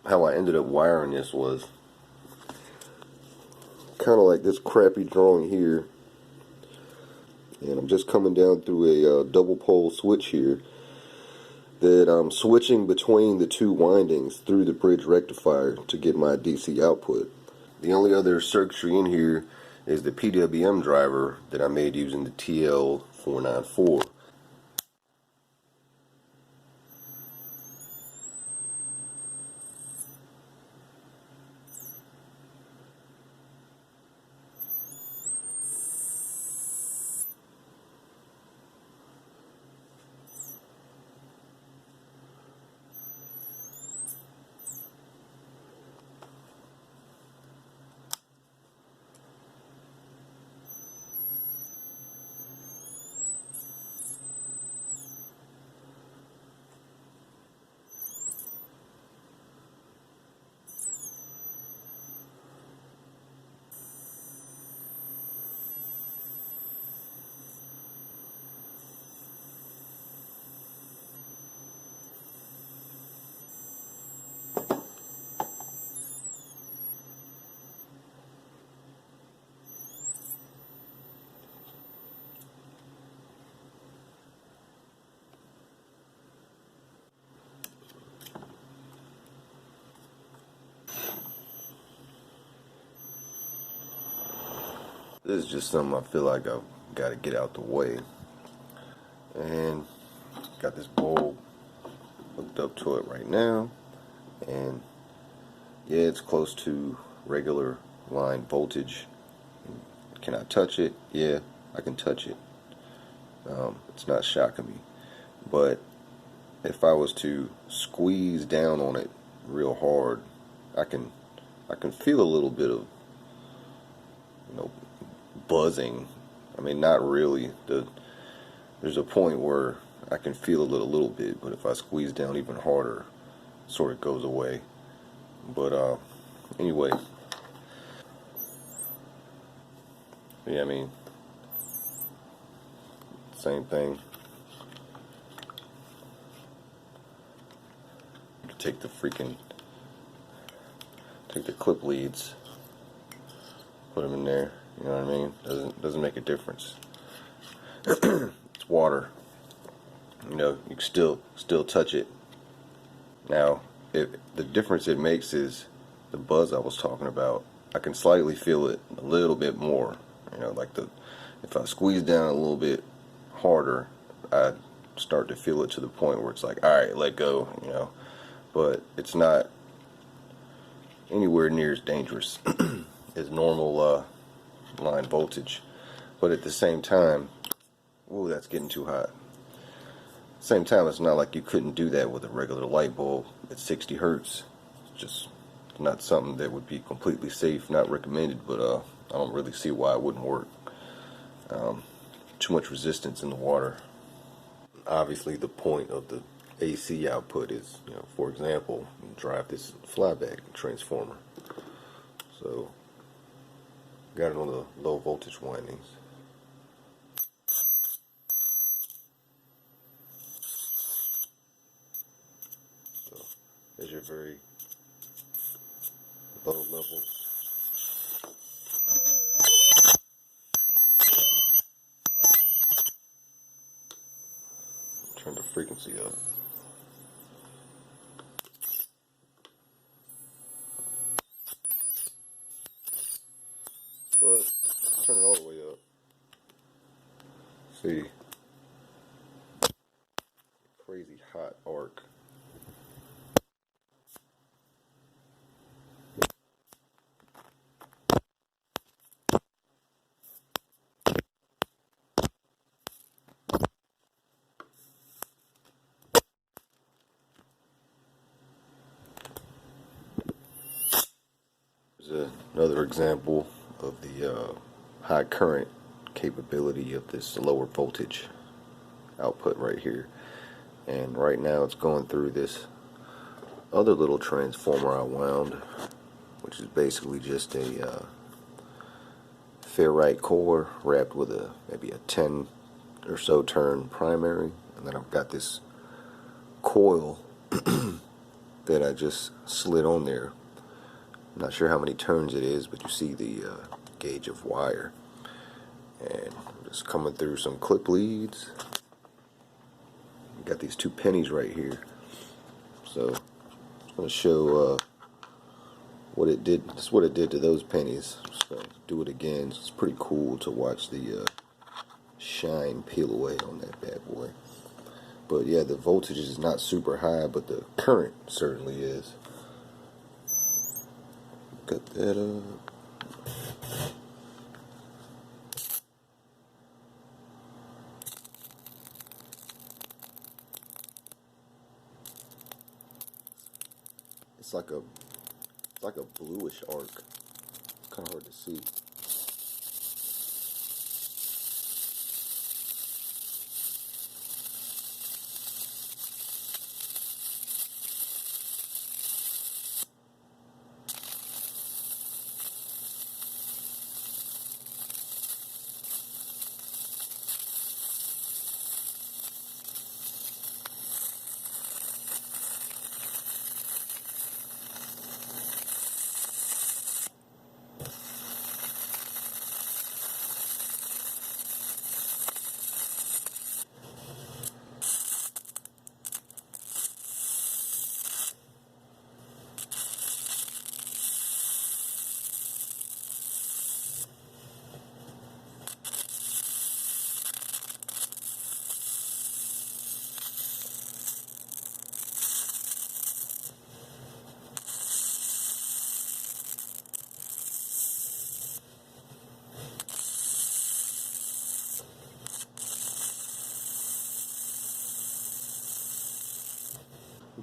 how I ended up wiring this was kind of like this crappy drawing here, and I'm just coming down through a double pole switch here that I'm switching between the two windings through the bridge rectifier to get my DC output. The only other circuitry in here is the PWM driver that I made using the TL494. This is just something I feel like I've got to get out the way. And got this bulb hooked up to it right now. And yeah, it's close to regular line voltage. Can I touch it? Yeah, I can touch it. It's not shocking me. But if I was to squeeze down on it real hard, I can feel a little bit of, you know, buzzing. I mean, not really. There's a point where I can feel it a little bit, but if I squeeze down even harder, it sort of goes away. But anyway, yeah, I mean, same thing. Take the clip leads, put them in there. You know what I mean? Doesn't make a difference. It's water. You know, you can still touch it. Now, the difference it makes is the buzz I was talking about. I can slightly feel it a little bit more. You know, like if I squeeze down a little bit harder, I start to feel it to the point where it's like, all right, let go. You know, but it's not anywhere near as dangerous as normal line voltage. But at the same time, ooh, that's getting too hot. Same time, it's not like you couldn't do that with a regular light bulb at 60 hertz. It's just not something that would be completely safe, not recommended, but I don't really see why it wouldn't work. Too much resistance in the water. Obviously, the point of the AC output is, you know, for example, drive this flyback transformer. So, got it on the low voltage windings. So, there's your very low level. Turn the frequency up. But turn it all the way up. See, crazy hot arc. There's another example of the high current capability of this lower voltage output right here. And right now it's going through this other little transformer I wound, which is basically just a ferrite core wrapped with maybe a 10 or so turn primary, and then I've got this coil that I just slid on there. I'm not sure how many turns it is, but you see the gauge of wire. And I'm just coming through some clip leads. Got these 2 pennies right here. So I'm going to show what it did. This is what it did to those pennies. So do it again. It's pretty cool to watch the shine peel away on that bad boy. But yeah, the voltage is not super high, but the current certainly is. Got that up. It's like a bluish arc. It's kind of hard to see.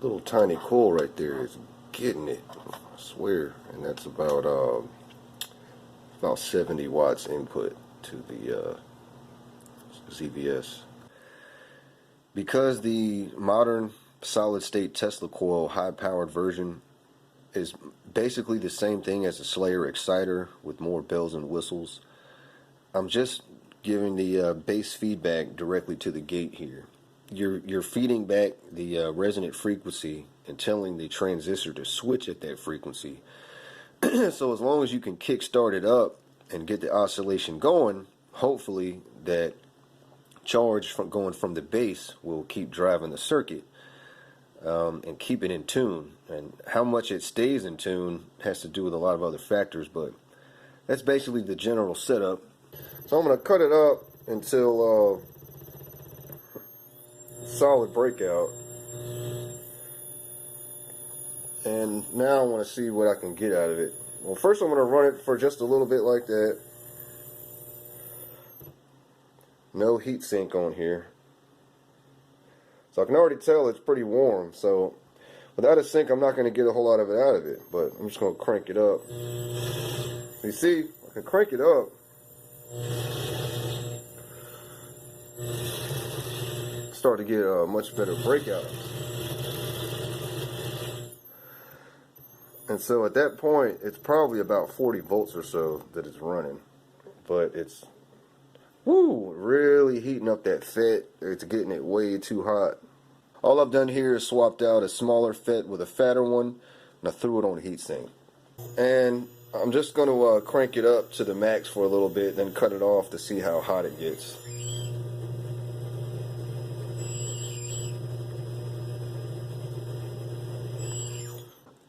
Little tiny coil right there is getting it, I swear. And that's about 70 watts input to the ZVS. Because the modern solid state Tesla coil high powered version is basically the same thing as a Slayer exciter with more bells and whistles, I'm just giving the base feedback directly to the gate here. You're feeding back the resonant frequency and telling the transistor to switch at that frequency. So as long as you can kick start it up and get the oscillation going, hopefully that charge from going from the base will keep driving the circuit and keep it in tune. And how much it stays in tune has to do with a lot of other factors, but that's basically the general setup. So I'm going to cut it up until solid breakout, and now I want to see what I can get out of it. Well, first I'm going to run it for just a little bit like that. No heat sink on here, so I can already tell it's pretty warm. So without a sink I'm not going to get a whole lot of it out of it, but I'm just going to crank it up. You see, I can crank it up. Start to get a much better breakout. And so at that point, it's probably about 40 volts or so that it's running. But it's really heating up that FET. It's getting it way too hot. All I've done here is swapped out a smaller FET with a fatter one, and I threw it on a heatsink. And I'm just going to crank it up to the max for a little bit, then cut it off to see how hot it gets.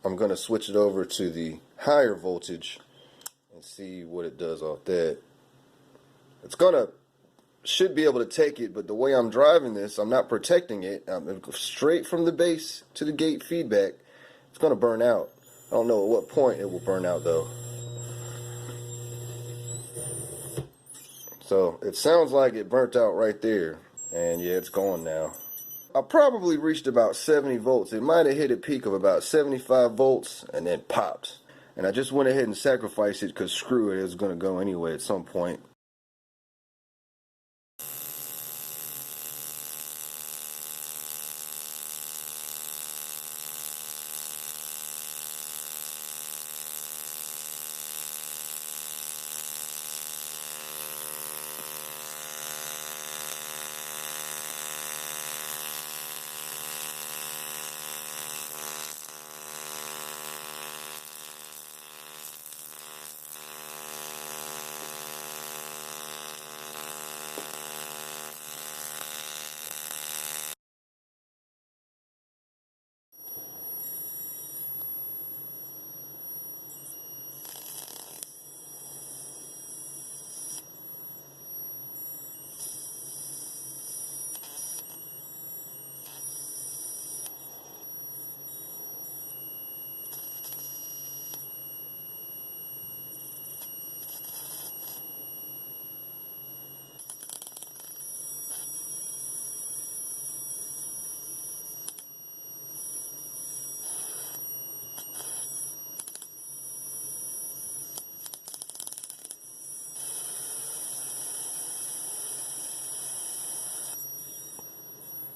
I'm going to switch it over to the higher voltage and see what it does off that. It's should be able to take it, but the way I'm driving this, I'm not protecting it. I'm going to go straight from the base to the gate feedback. It's going to burn out. I don't know at what point it will burn out though. So it sounds like it burnt out right there, and yeah, it's gone now. I probably reached about 70 volts. It might have hit a peak of about 75 volts and then popped. And I just went ahead and sacrificed it because screw it, it was going to go anyway at some point.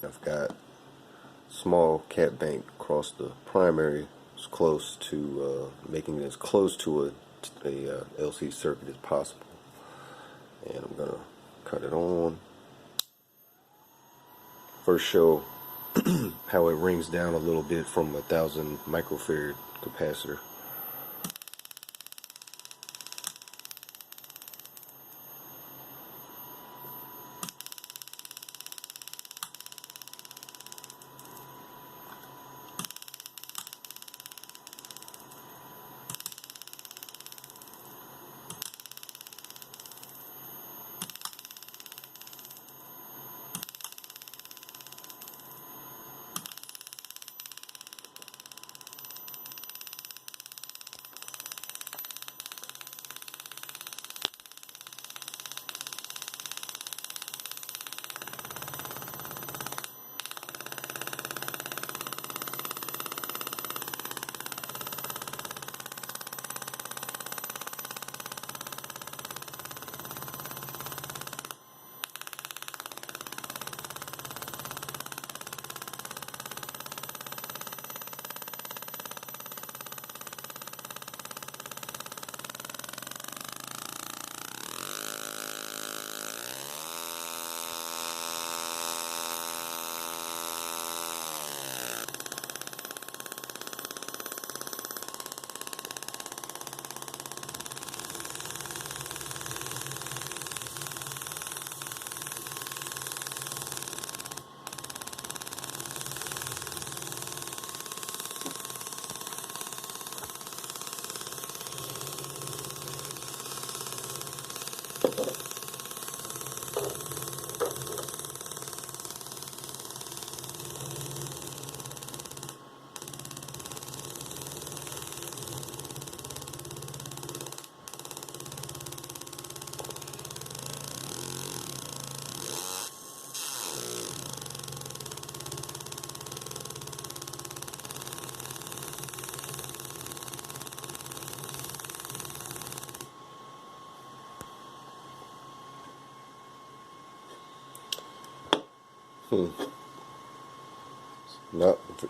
I've got small cap bank across the primary, as close to making it as close to a LC circuit as possible. And I'm gonna cut it on. First show how it rings down a little bit from 1,000 microfarad capacitor.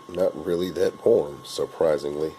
Not really that warm, surprisingly.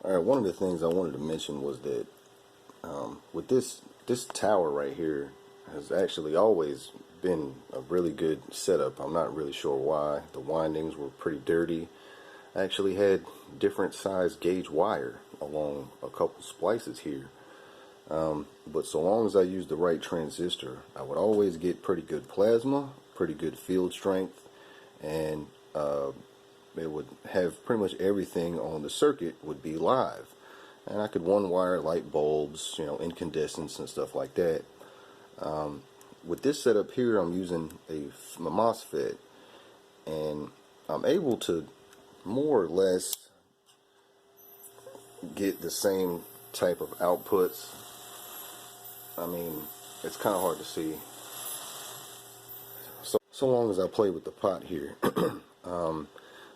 Alright, one of the things I wanted to mention was that with this tower right here has actually always been a really good setup. I'm not really sure why. The windings were pretty dirty. I actually had different size gauge wire along a couple splices here. But so long as I used the right transistor, I would always get pretty good plasma, pretty good field strength, and it would have pretty much everything on the circuit would be live. And I could one wire light bulbs, you know, incandescents and stuff like that. With this setup here, I'm using a MOSFET, and I'm able to more or less get the same type of outputs. I mean, it's kind of hard to see. So long as I play with the pot here.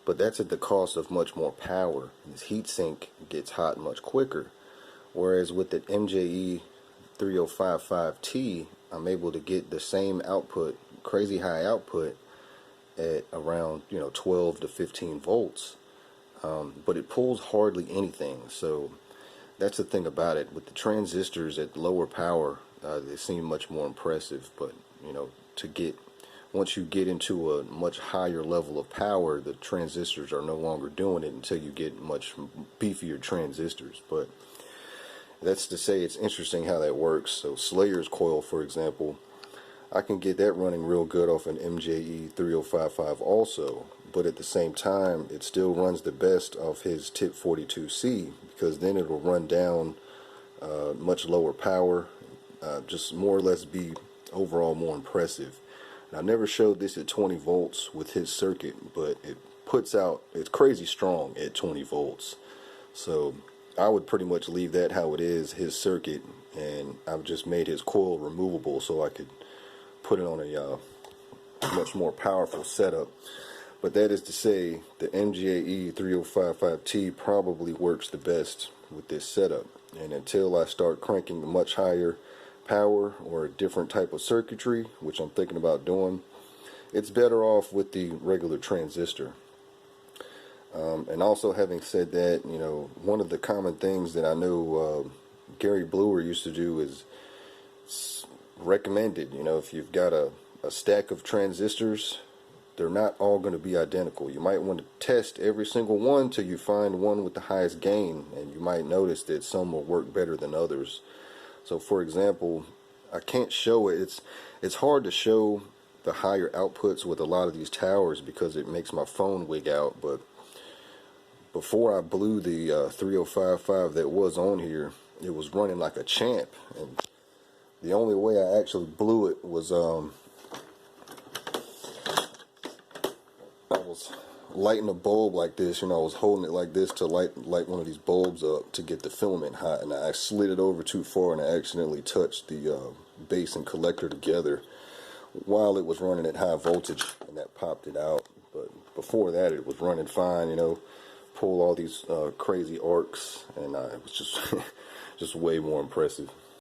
But that's at the cost of much more power. This heatsink gets hot much quicker. Whereas with the MJE 3055T, I'm able to get the same output, crazy high output, at around 12 to 15 volts. But it pulls hardly anything. So that's the thing about it. With the transistors at lower power, they seem much more impressive. But once you get into a much higher level of power, the transistors are no longer doing it until you get much beefier transistors. But that's to say, it's interesting how that works. So Slayer's coil, for example, I can get that running real good off an MJE 3055 also, but at the same time it still runs the best off his tip 42C, because then it will run down much lower power, just more or less be overall more impressive. And I never showed this at 20 volts with his circuit, but it puts out, it's crazy strong at 20 volts. So I would pretty much leave that how it is, his circuit, and I've just made his coil removable so I could put it on a much more powerful setup. But that is to say, the MJE 3055T probably works the best with this setup. And until I start cranking a much higher power or a different type of circuitry, which I'm thinking about doing, it's better off with the regular transistor. And also, having said that, one of the common things that I know Gary Bluer used to do is recommended, if you've got a stack of transistors, they're not all going to be identical. You might want to test every single one till you find one with the highest gain, and you might notice that some will work better than others. So for example, I can't show it. It's hard to show the higher outputs with a lot of these towers because it makes my phone wig out. But before I blew the 3055 that was on here, it was running like a champ. And the only way I actually blew it was I was lighting a bulb like this. I was holding it like this to light one of these bulbs up to get the filament hot, and I slid it over too far and I accidentally touched the base and collector together while it was running at high voltage, and that popped it out. But before that, it was running fine. Pull all these crazy arcs, and it was just just way more impressive.